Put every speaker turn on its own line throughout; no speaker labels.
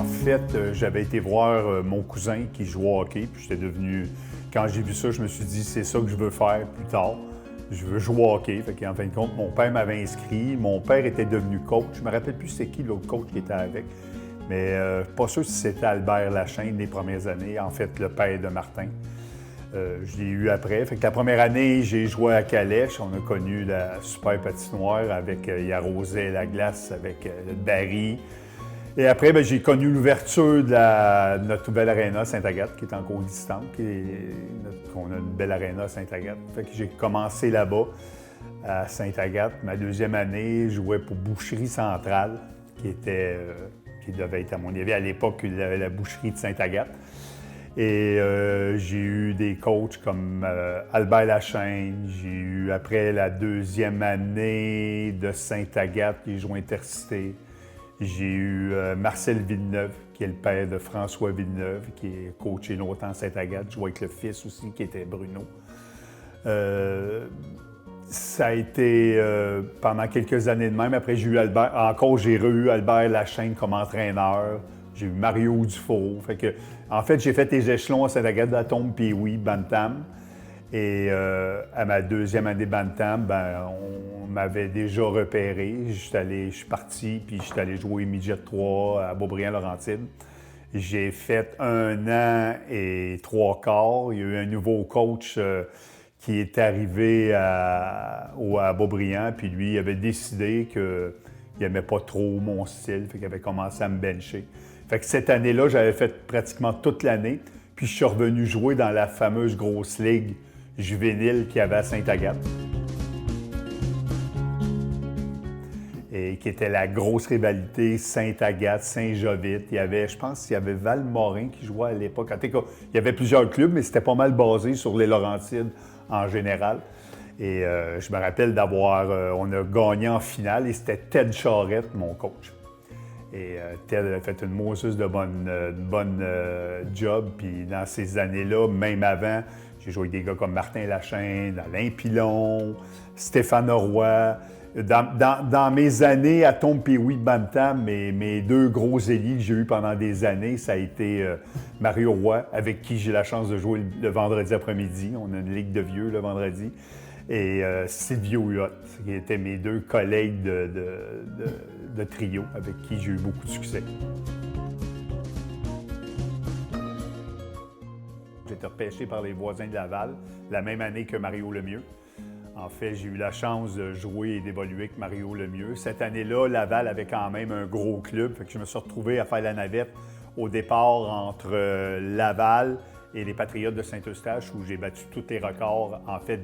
En fait, j'avais été voir mon cousin qui jouait au hockey, puis j'étais devenu... Quand j'ai vu ça, je me suis dit, c'est ça que je veux faire plus tard. Je veux jouer au hockey. Fait qu'en fin de compte, mon père m'avait inscrit. Mon père était devenu coach. Je me rappelle plus c'est qui l'autre coach qui était avec. Mais pas sûr si c'était Albert Lachaine les premières années. En fait, le père de Martin. Je l'ai eu après. Fait que la première année, j'ai joué à Calèche. On a connu la super patinoire avec, il arrosait la glace avec le baril. Et après, bien, j'ai connu l'ouverture de notre nouvelle aréna Sainte-Agathe, qui est encore existante. On a une belle aréna Sainte-Agathe. Fait que j'ai commencé là-bas, à Sainte-Agathe. Ma deuxième année, je jouais pour Boucherie Centrale, qui devait être, à mon avis, à l'époque, la boucherie de Sainte-Agathe. Et j'ai eu des coachs comme Albert Lachaine. J'ai eu, après la deuxième année de Sainte-Agathe, j'ai joué Intercité. J'ai eu Marcel Villeneuve, qui est le père de François Villeneuve, qui est coaché longtemps à Sainte-Agathe. Je jouais avec le fils aussi, qui était Bruno. Ça a été pendant quelques années de même. Après, j'ai eu Albert. Encore, j'ai eu Albert Lachaine comme entraîneur. J'ai eu Mario Dufault. Fait que, en fait, j'ai fait les échelons à Sainte-Agathe, d'Atome, puis oui, Bantam. Et à ma deuxième année Bantam, ben, on m'avait déjà repéré. Je suis parti, puis je suis allé jouer Midget 3 à Beaubriand-Laurentide. J'ai fait 1 an et 3 quarts. Il y a eu un nouveau coach qui est arrivé à Beaubriand, puis lui, il avait décidé qu'il n'aimait pas trop mon style, fait qu'il avait commencé à me bencher. Fait que cette année-là, j'avais fait pratiquement toute l'année, puis je suis revenu jouer dans la fameuse grosse ligue juvénile qu'il y avait à Sainte-Agathe. Et qui était la grosse rivalité Sainte-Agathe, Saint-Jovite. Je pense qu'il y avait Val-Morin qui jouait à l'époque. Il y avait plusieurs clubs, mais c'était pas mal basé sur les Laurentides en général. Et je me rappelle on a gagné en finale et c'était Ted Charette, mon coach. Et Ted avait fait une mousseuse de bonne job. Puis dans ces années-là, même avant, j'ai joué avec des gars comme Martin Lachaine, Alain Pilon, Stéphane Roy. Dans mes années à Tom-Pee-Wee Bantam, mes deux gros ailiers que j'ai eus pendant des années, ça a été Mario Roy, avec qui j'ai la chance de jouer le vendredi après-midi. On a une ligue de vieux le vendredi. Et Sylvio Huot, qui étaient mes deux collègues de trio, avec qui j'ai eu beaucoup de succès. J'ai été repêché par les voisins de Laval, la même année que Mario Lemieux. En fait, j'ai eu la chance de jouer et d'évoluer avec Mario Lemieux. Cette année-là, Laval avait quand même un gros club, fait que je me suis retrouvé à faire la navette au départ entre Laval et les Patriotes de Saint-Eustache, où j'ai battu tous les records, en fait,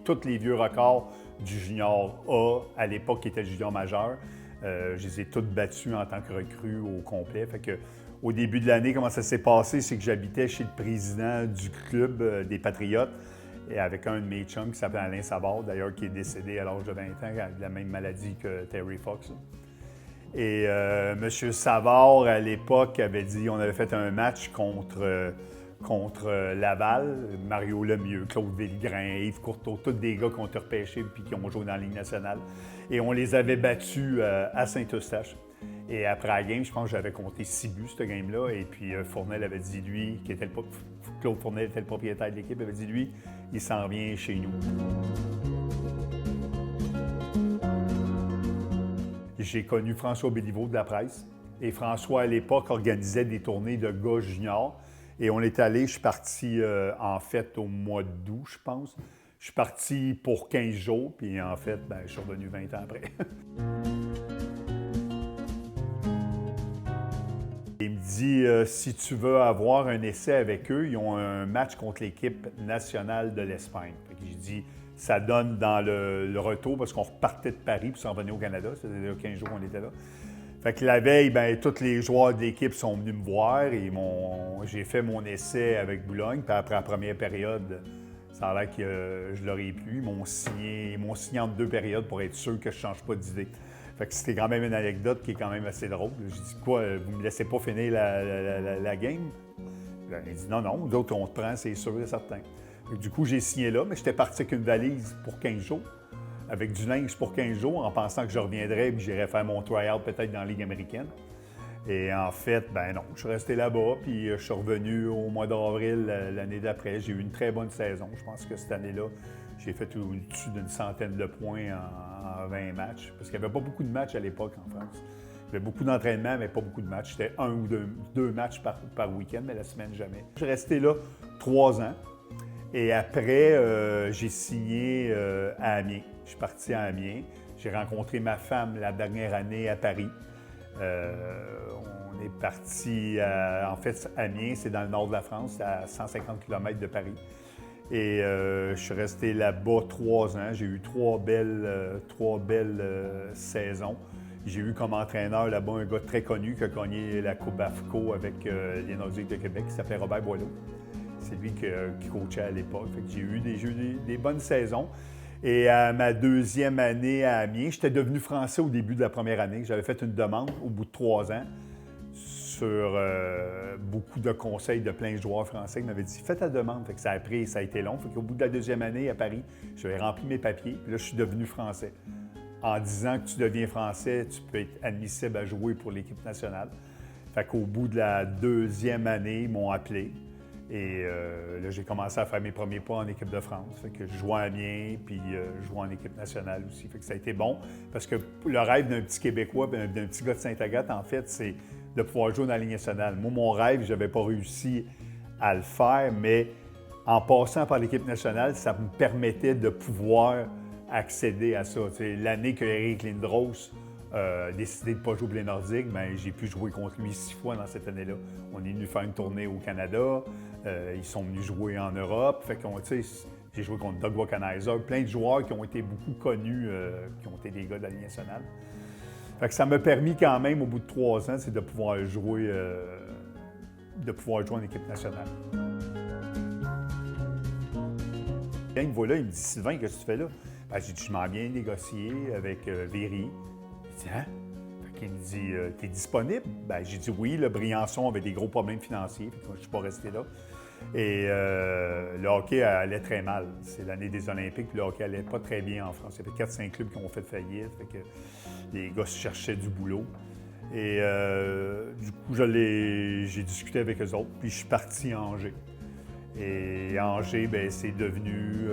tous les vieux records du junior A, à l'époque qui était le junior majeur. Je les ai tous battus en tant que recrue au complet. Fait que, au début de l'année, comment ça s'est passé, c'est que j'habitais chez le président du club des Patriotes, et avec un de mes chums qui s'appelle Alain Savard, d'ailleurs, qui est décédé à l'âge de 20 ans, qui a la même maladie que Terry Fox. Et M. Savard, à l'époque, avait dit, on avait fait un match contre Laval, Mario Lemieux, Claude Villegrin, Yves Courteau, tous des gars qui ont été repêchés et qui ont joué dans la Ligue nationale. Et on les avait battus à Saint-Eustache. Et après la game, je pense que j'avais compté 6 buts, cette game-là. Et puis Fournel avait dit, lui, Claude Fournel était le propriétaire de l'équipe, avait dit, lui, il s'en vient chez nous. J'ai connu François Béliveau de la presse. Et François, à l'époque, organisait des tournées de gars juniors. Et on est allé, je suis parti en fait au mois d'août, je pense. Je suis parti pour 15 jours, puis en fait, je suis revenu 20 ans après. Il me dit, si tu veux avoir un essai avec eux, ils ont un match contre l'équipe nationale de l'Espagne. J'ai dit, ça donne dans le retour, parce qu'on repartait de Paris puis s'en venait au Canada. C'était déjà 15 jours qu'on était là. Fait que la veille, tous les joueurs de l'équipe sont venus me voir et j'ai fait mon essai avec Boulogne. Puis après la première période, ça a l'air que je leur ai plu. Ils m'ont signé entre 2 périodes pour être sûr que je ne change pas d'idée. Fait que c'était quand même une anecdote qui est quand même assez drôle. J'ai dit, quoi, vous ne me laissez pas finir la game? Il dit, non, nous autres, on te prend, c'est sûr et certain. Du coup, j'ai signé là, mais j'étais parti avec une valise pour 15 jours. Avec du linge pour 15 jours, en pensant que je reviendrais et que j'irais faire mon try-out peut-être dans la Ligue américaine. Et en fait, ben non, je suis resté là-bas, puis je suis revenu au mois d'avril l'année d'après. J'ai eu une très bonne saison. Je pense que cette année-là, j'ai fait au-dessus d'une centaine de points en 20 matchs, parce qu'il n'y avait pas beaucoup de matchs à l'époque en France. Il y avait beaucoup d'entraînement, mais pas beaucoup de matchs. C'était un ou deux matchs par week-end, mais la semaine, jamais. Je suis resté là 3 ans. Et après, j'ai signé à Amiens. Je suis parti à Amiens. J'ai rencontré ma femme la dernière année à Paris. On est parti, en fait, Amiens, c'est dans le nord de la France, à 150 km de Paris. Et je suis resté là-bas 3 ans. J'ai eu trois belles saisons. J'ai eu comme entraîneur là-bas un gars très connu qui a gagné la Coupe AFCO avec les Nordiques de Québec, qui s'appelait Robert Boileau. C'est lui qui coachait à l'époque. J'ai eu des bonnes saisons. Et à ma 2e année à Amiens, j'étais devenu français au début de la première année. J'avais fait une demande au bout de 3 ans sur beaucoup de conseils de plein de joueurs français qui m'avaient dit « Fais ta demande ». Fait que ça a été long. Fait qu'au bout de la 2e année à Paris, j'avais rempli mes papiers. Puis là, je suis devenu français. En disant que tu deviens français, tu peux être admissible à jouer pour l'équipe nationale. Fait qu'au bout de la 2e année, ils m'ont appelé. Et là, j'ai commencé à faire mes premiers pas en équipe de France. Fait que je jouais à Amiens, puis je jouais en équipe nationale aussi. Fait que ça a été bon, parce que le rêve d'un petit Québécois, d'un petit gars de Sainte-Agathe, en fait, c'est de pouvoir jouer dans la Ligue nationale. Moi, mon rêve, je n'avais pas réussi à le faire, mais en passant par l'équipe nationale, ça me permettait de pouvoir accéder à ça. T'sais, l'année que Eric Lindros a décidé de ne pas jouer pour les Nordiques, bien, j'ai pu jouer contre lui 6 fois dans cette année-là. On est venu faire une tournée au Canada, ils sont venus jouer en Europe. Fait qu'on, j'ai joué contre Doug Wackenheiser, plein de joueurs qui ont été beaucoup connus, qui ont été des gars de la Ligue nationale. Fait que ça m'a permis quand même, au bout de 3 ans, c'est de pouvoir jouer en équipe nationale. Quand il me voit là, il me dit « Sylvain, qu'est-ce que tu fais là? » Ben, j'ai dit « Je m'en viens négocier avec Véry. » Il dit « Hein? » Fait qu'il me dit « T'es disponible? » Ben, j'ai dit « Oui, le Briançon avait des gros problèmes financiers, fait que moi, je ne suis pas resté là. » Et le hockey allait très mal. C'est l'année des Olympiques, puis le hockey allait pas très bien en France. Il y avait 4-5 clubs qui ont fait faillite, fait que les gars cherchaient du boulot. Et du coup, j'ai discuté avec eux autres, puis je suis parti à Angers. Et Angers, bien, c'est devenu...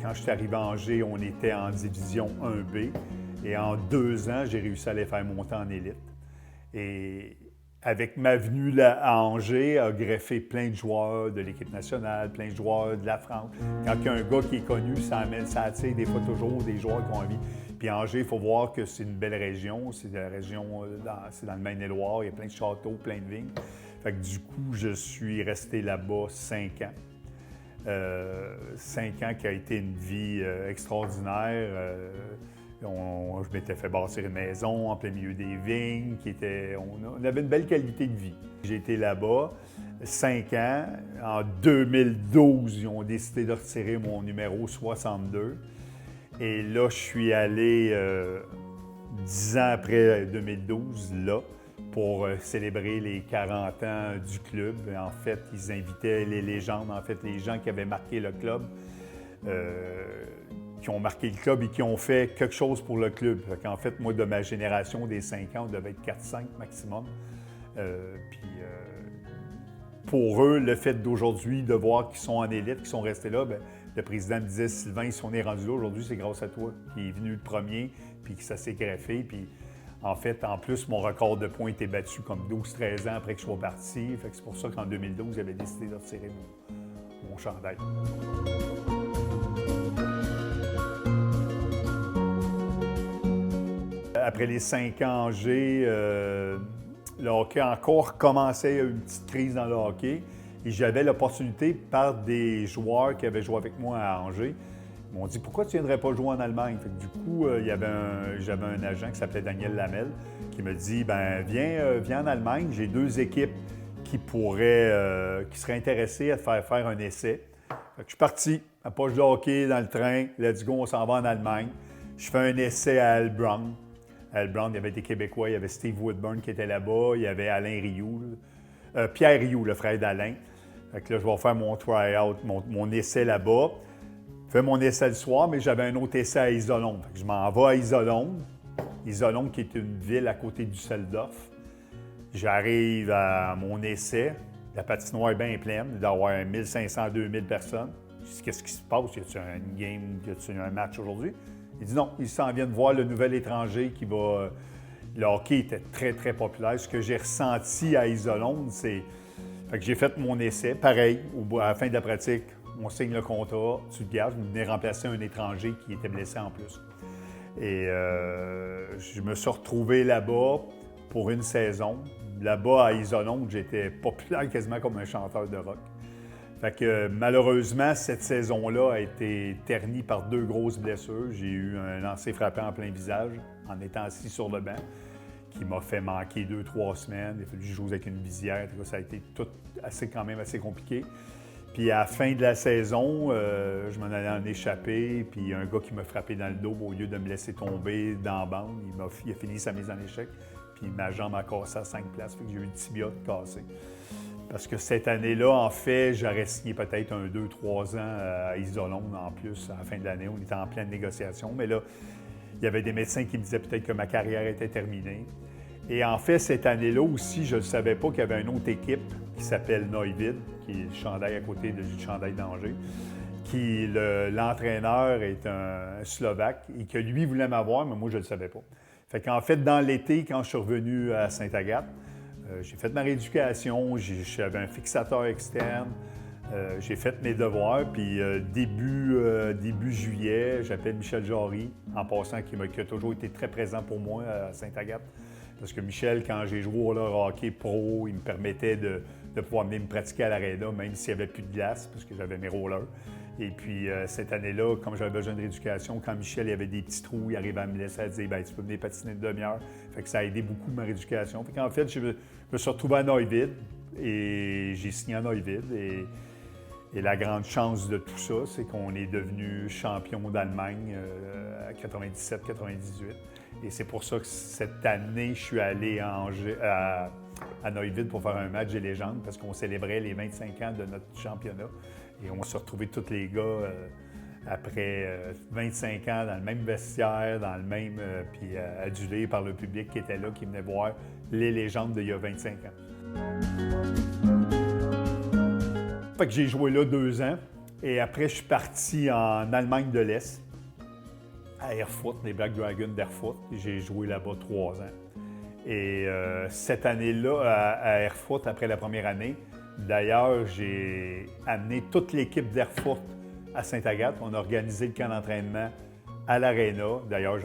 quand je suis arrivé à Angers, on était en division 1B. Et en 2 ans, j'ai réussi à les faire monter en élite. Et avec ma venue là, à Angers, a greffé plein de joueurs de l'équipe nationale, plein de joueurs de la France. Quand il y a un gars qui est connu, ça attire des fois toujours des joueurs qui ont envie. Puis Angers, il faut voir que c'est une belle région. C'est la région, c'est dans le Maine-et-Loire. Il y a plein de châteaux, plein de vignes. Fait que du coup, je suis resté là-bas 5 ans. 5 ans qui a été une vie extraordinaire. Je m'étais fait bâtir une maison en plein milieu des vignes. On avait une belle qualité de vie. J'ai été là-bas 5 ans. En 2012, ils ont décidé de retirer mon numéro 62. Et là, je suis allé 10 ans après 2012, là, pour célébrer les 40 ans du club. En fait, ils invitaient les légendes, en fait, les gens qui avaient marqué le club, qui ont marqué le club et qui ont fait quelque chose pour le club. En fait, moi, de ma génération, des 5 ans, on devait être 4-5 maximum. Pour eux, le fait d'aujourd'hui, de voir qu'ils sont en élite, qu'ils sont restés là, bien, le président me disait « Sylvain, si on est rendu là aujourd'hui, c'est grâce à toi qui est venu le premier, puis que ça s'est greffé. » Puis en fait, en plus, mon record de points était battu comme 12-13 ans après que je sois parti. Fait que c'est pour ça qu'en 2012, j'avais décidé de retirer mon chandail. Après les 5 ans à Angers, le hockey encore commençait une petite crise dans le hockey. Et j'avais l'opportunité par des joueurs qui avaient joué avec moi à Angers. Ils m'ont dit « Pourquoi tu ne viendrais pas jouer en Allemagne? » Fait que du coup, j'avais un agent qui s'appelait Daniel Lamel qui me dit « Ben viens en Allemagne, j'ai 2 équipes qui seraient intéressées à te faire un essai. » Fait que je suis parti, à poche de hockey dans le train, let's go, on s'en va en Allemagne. Je fais un essai à Heilbronn. À Heilbronn, il y avait des Québécois, il y avait Steve Woodburn qui était là-bas, il y avait Alain Rioux, Pierre Rioux, le frère d'Alain. Fait que là, je vais faire mon try-out, mon essai là-bas. Je fais mon essai le soir, mais j'avais un autre essai à Isolonde. Je m'en vais à Isolonde. Isolonde, qui est une ville à côté du Düsseldorf. J'arrive à mon essai, la patinoire est bien pleine, il doit y avoir 1500, 2000 personnes. Je dis, qu'est-ce qui se passe? Y a-t-il une game, y a-t-il un match aujourd'hui? Il dit non, ils s'en viennent voir le nouvel étranger qui va. Le hockey était très, très populaire. Ce que j'ai ressenti à Isolonde, c'est. Fait que j'ai fait mon essai. Pareil, à la fin de la pratique, on signe le contrat, tu te gardes, je venais remplacer un étranger qui était blessé en plus. Et je me suis retrouvé là-bas pour une saison. Là-bas, à Isolonde, j'étais populaire quasiment comme un chanteur de rock. Fait que malheureusement, cette saison-là a été ternie par 2 grosses blessures. J'ai eu un lancer frappant en plein visage en étant assis sur le banc qui m'a fait manquer 2-3 semaines. Il a fallu que je joue avec une visière. Ça a été tout quand même assez compliqué. Puis à la fin de la saison, je m'en allais en échapper. Puis il y a un gars qui m'a frappé dans le dos au lieu de me laisser tomber dans la bande. Il a fini sa mise en échec. Puis ma jambe a cassé à 5 places. Fait que j'ai eu le tibia cassé. Parce que cette année-là, en fait, j'aurais signé peut-être 2-3 ans à Isolonde en plus à la fin de l'année. On était en pleine négociation. Mais là, il y avait des médecins qui me disaient peut-être que ma carrière était terminée. Et en fait, cette année-là aussi, je ne savais pas qu'il y avait une autre équipe qui s'appelle Neuwied, qui est le chandail à côté du chandail d'Angers, qui l'entraîneur est un Slovaque et que lui voulait m'avoir, mais moi, je ne le savais pas. Fait qu'en fait, dans l'été, quand je suis revenu à Sainte-Agathe, j'ai fait ma rééducation, j'avais un fixateur externe, j'ai fait mes devoirs, puis début juillet, j'appelle Michel Jarry, en passant, qui a toujours été très présent pour moi à Sainte-Agathe. Parce que Michel, quand j'ai joué au hockey pro, il me permettait de pouvoir venir me pratiquer à l'aréna, même s'il n'y avait plus de glace, parce que j'avais mes rollers. Et puis, cette année-là, comme j'avais besoin de rééducation, quand Michel il avait des petits trous, il arrivait à me laisser à dire « tu peux venir patiner une demi-heure ». Fait que ça a aidé beaucoup ma rééducation. Fait qu'en fait, je me suis retrouvé à Neuwied et j'ai signé à Neuwied. Et la grande chance de tout ça, c'est qu'on est devenu champion d'Allemagne à 97-98. Et c'est pour ça que cette année, je suis allé à Neuwied pour faire un match des légendes parce qu'on célébrait les 25 ans de notre championnat. Et on s'est retrouvés tous les gars après 25 ans dans le même vestiaire, dans le même, puis adulés par le public qui était là, qui venait voir les légendes d'il y a 25 ans. Fait que j'ai joué là 2 ans. Et après, je suis parti en Allemagne de l'Est, à Erfurt, les Black Dragons d'Erfurt. J'ai joué là-bas 3 ans. Et cette année-là, à Erfurt, après la première année, d'ailleurs, j'ai amené toute l'équipe d'Erfurt à Sainte-Agathe. On a organisé le camp d'entraînement à l'Arena. D'ailleurs,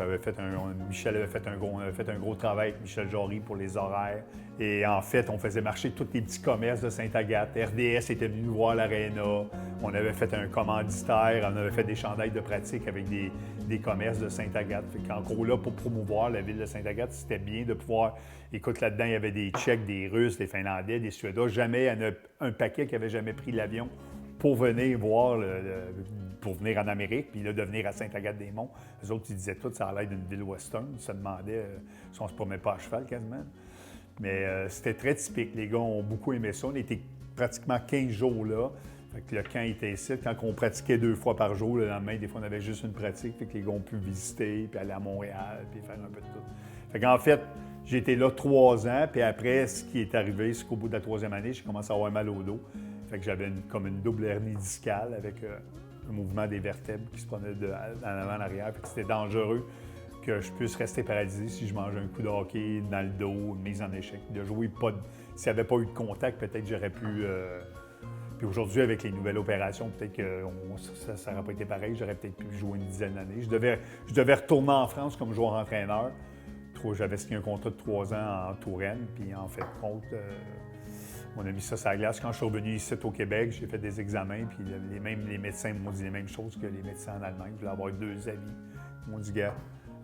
Michel avait fait un gros travail avec Michel Jarry pour les horaires. Et en fait, on faisait marcher tous les petits commerces de Sainte-Agathe. RDS était venu nous voir à l'Arena. On avait fait un commanditaire. On avait fait des chandails de pratique avec des commerces de Sainte-Agathe. En gros, là, pour promouvoir la ville de Sainte-Agathe, c'était bien de pouvoir... Écoute, là-dedans, il y avait des Tchèques, des Russes, des Finlandais, des Suédois. Jamais il y en a un paquet qui n'avait jamais pris l'avion pour venir voir, pour venir en Amérique, puis là, de venir à Sainte-Agathe-des-Monts. Les autres, ils disaient tout, ça a l'air d'une ville western. Ils se demandaient si on se promenait pas à cheval quasiment. Mais c'était très typique. Les gars ont beaucoup aimé ça. On était pratiquement 15 jours là. Fait que le camp était ici. Quand on pratiquait 2 fois par jour, le lendemain, des fois, on avait juste une pratique. Fait que les gars ont pu visiter, puis aller à Montréal, puis faire un peu de tout. Fait qu'en fait, j'ai été là 3 ans, puis après, ce qui est arrivé, c'est qu'au bout de la 3e année, j'ai commencé à avoir mal au dos. Fait que j'avais comme une double hernie discale avec un mouvement des vertèbres qui se prenait en avant en arrière. Fait que c'était dangereux que je puisse rester paralysé si je mangeais un coup de hockey dans le dos, une mise en échec. De jouer s'il n'y avait pas eu de contact, peut-être j'aurais pu... Puis aujourd'hui, avec les nouvelles opérations, peut-être que ça n'aurait pas été pareil. J'aurais peut-être pu jouer une dizaine d'années. Je devais retourner en France comme joueur-entraîneur. J'avais signé un contrat de 3 ans en Touraine. Puis en fait, on a mis ça sur la glace. Quand je suis revenu ici au Québec, j'ai fait des examens. Puis les médecins m'ont dit les mêmes choses que les médecins en Allemagne. Je voulais avoir 2 avis. Ils m'ont dit, gars,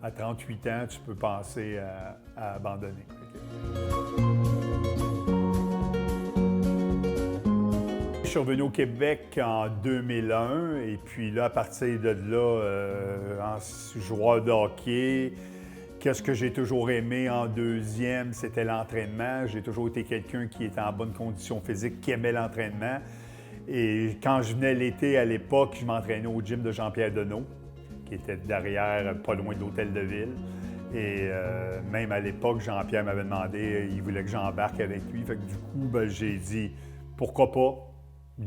à 38 ans, tu peux penser à abandonner. Je suis revenu au Québec en 2001 et puis là, à partir de là, en joueur de hockey, qu'est-ce que j'ai toujours aimé en deuxième, c'était l'entraînement. J'ai toujours été quelqu'un qui était en bonne condition physique, qui aimait l'entraînement. Et quand je venais l'été, à l'époque, je m'entraînais au gym de Jean-Pierre Deneau, qui était derrière, pas loin de l'Hôtel de Ville. Et même à l'époque, Jean-Pierre m'avait demandé, il voulait que j'embarque avec lui. Fait que du coup, ben, j'ai dit, pourquoi pas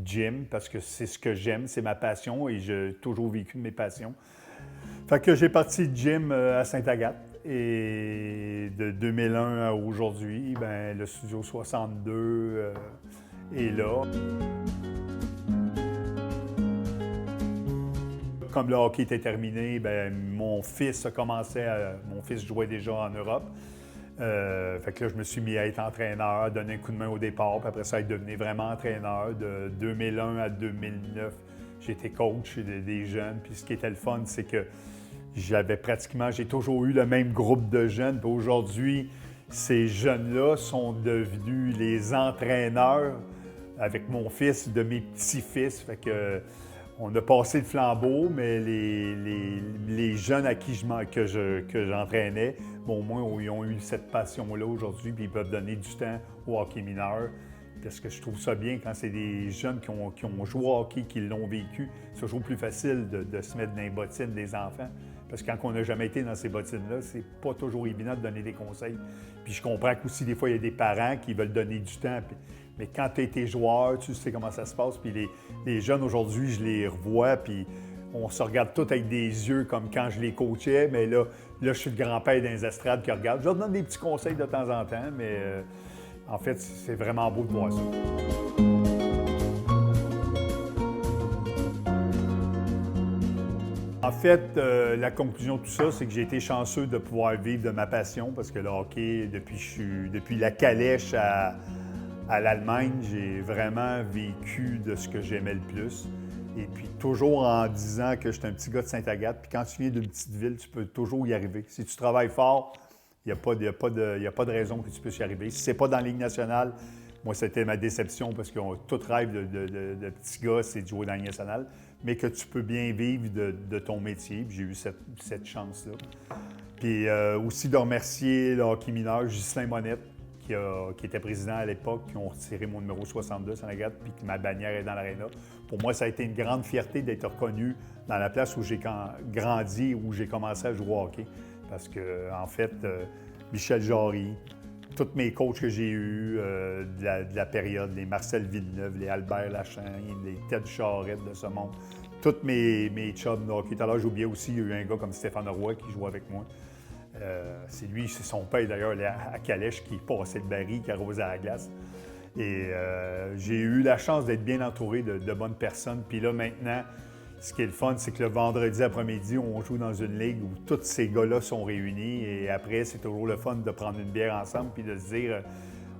gym, parce que c'est ce que j'aime, c'est ma passion et j'ai toujours vécu de mes passions. Fait que j'ai parti de gym à Sainte-Agathe. Et de 2001 à aujourd'hui, ben, le Studio 62 est là. Comme le hockey était terminé, ben, mon fils jouait déjà en Europe. Fait que là, je me suis mis à être entraîneur, donner un coup de main au départ, puis après ça, être devenu vraiment entraîneur. De 2001 à 2009, j'étais coach des jeunes. Puis ce qui était le fun, c'est que j'ai toujours eu le même groupe de jeunes. Puis aujourd'hui, ces jeunes-là sont devenus les entraîneurs avec mon fils, de mes petits-fils. Fait que on a passé le flambeau, mais les jeunes à qui que j'entraînais, bon, au moins, ils ont eu cette passion-là aujourd'hui, puis ils peuvent donner du temps au hockey mineur. Parce que je trouve ça bien quand c'est des jeunes qui ont joué au hockey, qui l'ont vécu. C'est toujours plus facile de se mettre dans les bottines des enfants. Parce que quand on n'a jamais été dans ces bottines-là, c'est pas toujours évident de donner des conseils. Puis je comprends qu'aussi, des fois, il y a des parents qui veulent donner du temps. Mais quand tu as été joueur, tu sais comment ça se passe. Puis les jeunes aujourd'hui, je les revois, puis on se regarde tous avec des yeux comme quand je les coachais. Mais là je suis le grand-père dans les estrades qui regarde. Je leur donne des petits conseils de temps en temps, mais en fait, c'est vraiment beau de voir ça. En fait, la conclusion de tout ça, c'est que j'ai été chanceux de pouvoir vivre de ma passion parce que le hockey, depuis la calèche à l'Allemagne, j'ai vraiment vécu de ce que j'aimais le plus. Et puis toujours en disant que j'étais un petit gars de Sainte-Agathe, puis quand tu viens d'une petite ville, tu peux toujours y arriver. Si tu travailles fort, il n'y a pas de raison que tu puisses y arriver. Si ce n'est pas dans la Ligue nationale, moi, c'était ma déception parce qu'on tout rêve de petits gars, c'est de jouer dans la Ligue nationale, mais que tu peux bien vivre de ton métier. J'ai eu cette chance-là. Puis aussi de remercier le hockey mineur, Ghislain Monette, qui était président à l'époque, qui ont retiré mon numéro 62 à Sainte-Agathe, puis que ma bannière est dans l'aréna. Pour moi, ça a été une grande fierté d'être reconnu dans la place où j'ai grandi, où j'ai commencé à jouer au hockey. Parce que, en fait, Michel Jarry, tous mes coachs que j'ai eus de la période, les Marcel Villeneuve, les Albert Lachaine, les Ted Charette de ce monde, tous mes chums de hockey. Tout à l'heure, j'oubliais aussi, il y a eu un gars comme Stéphane Roy qui jouait avec moi. C'est son père d'ailleurs à Calèche qui passait le baril, qui arrosait à la glace. Et j'ai eu la chance d'être bien entouré de bonnes personnes. Puis là, maintenant, ce qui est le fun, c'est que le vendredi après-midi, on joue dans une ligue où tous ces gars-là sont réunis. Et après, c'est toujours le fun de prendre une bière ensemble puis de se dire,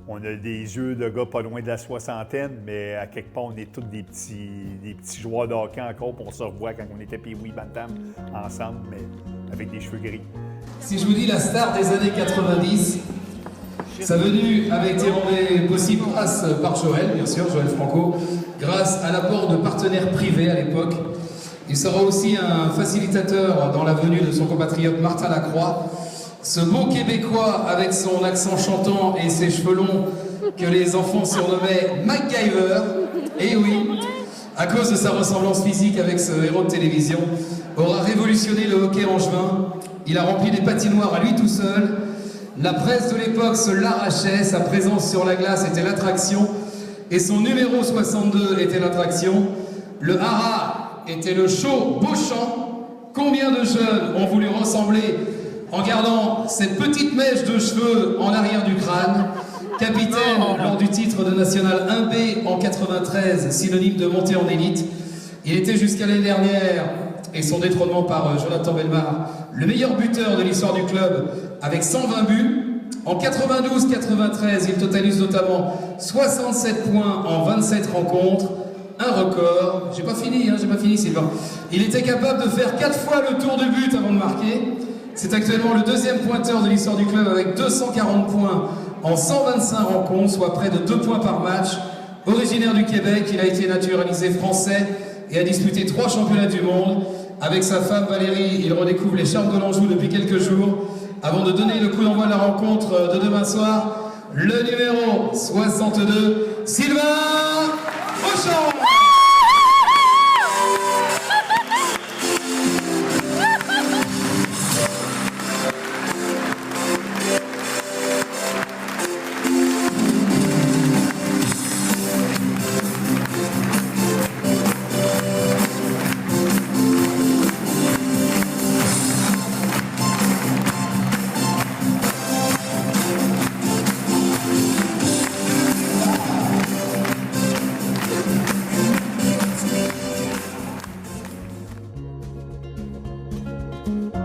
on a des yeux de gars pas loin de la soixantaine, mais à quelque part, on est tous des petits joueurs de hockey encore. Puis on se revoit quand on était Pee-Wee Bantam ensemble, mais avec des cheveux gris.
Si je vous dis la star des années 90, sa venue avait été rendue possible grâce par Joël, bien sûr, Joël Franco, grâce à l'apport de partenaires privés à l'époque. Il sera aussi un facilitateur dans la venue de son compatriote Martin Lacroix, ce beau Québécois avec son accent chantant et ses cheveux longs que les enfants surnommaient MacGyver. Et oui, à cause de sa ressemblance physique avec ce héros de télévision, aura révolutionné le hockey angevin. Il a rempli des patinoires à lui tout seul. La presse de l'époque se l'arrachait, sa présence sur la glace était l'attraction et son numéro 62 était l'attraction. Le hara était le show bouchant. Combien de jeunes ont voulu ressembler en gardant cette petite mèche de cheveux en arrière du crâne? Capitaine lors du titre de National 1B en 93, synonyme de montée en élite. Il était jusqu'à l'année dernière, et son détrônement par Jonathan Bellemare, le meilleur buteur de l'histoire du club avec 120 buts. En 92-93, il totalise notamment 67 points en 27 rencontres, un record. J'ai pas fini Sylvain. Il était capable de faire 4 fois le tour de but avant de marquer. C'est actuellement le deuxième pointeur de l'histoire du club avec 240 points en 125 rencontres, soit près de 2 points par match. Originaire du Québec, il a été naturalisé français et a disputé 3 championnats du monde. Avec sa femme Valérie, il redécouvre les charmes de l'Anjou depuis quelques jours. Avant de donner le coup d'envoi de la rencontre de demain soir, le numéro 62, Sylvain Auchan.
Thank you.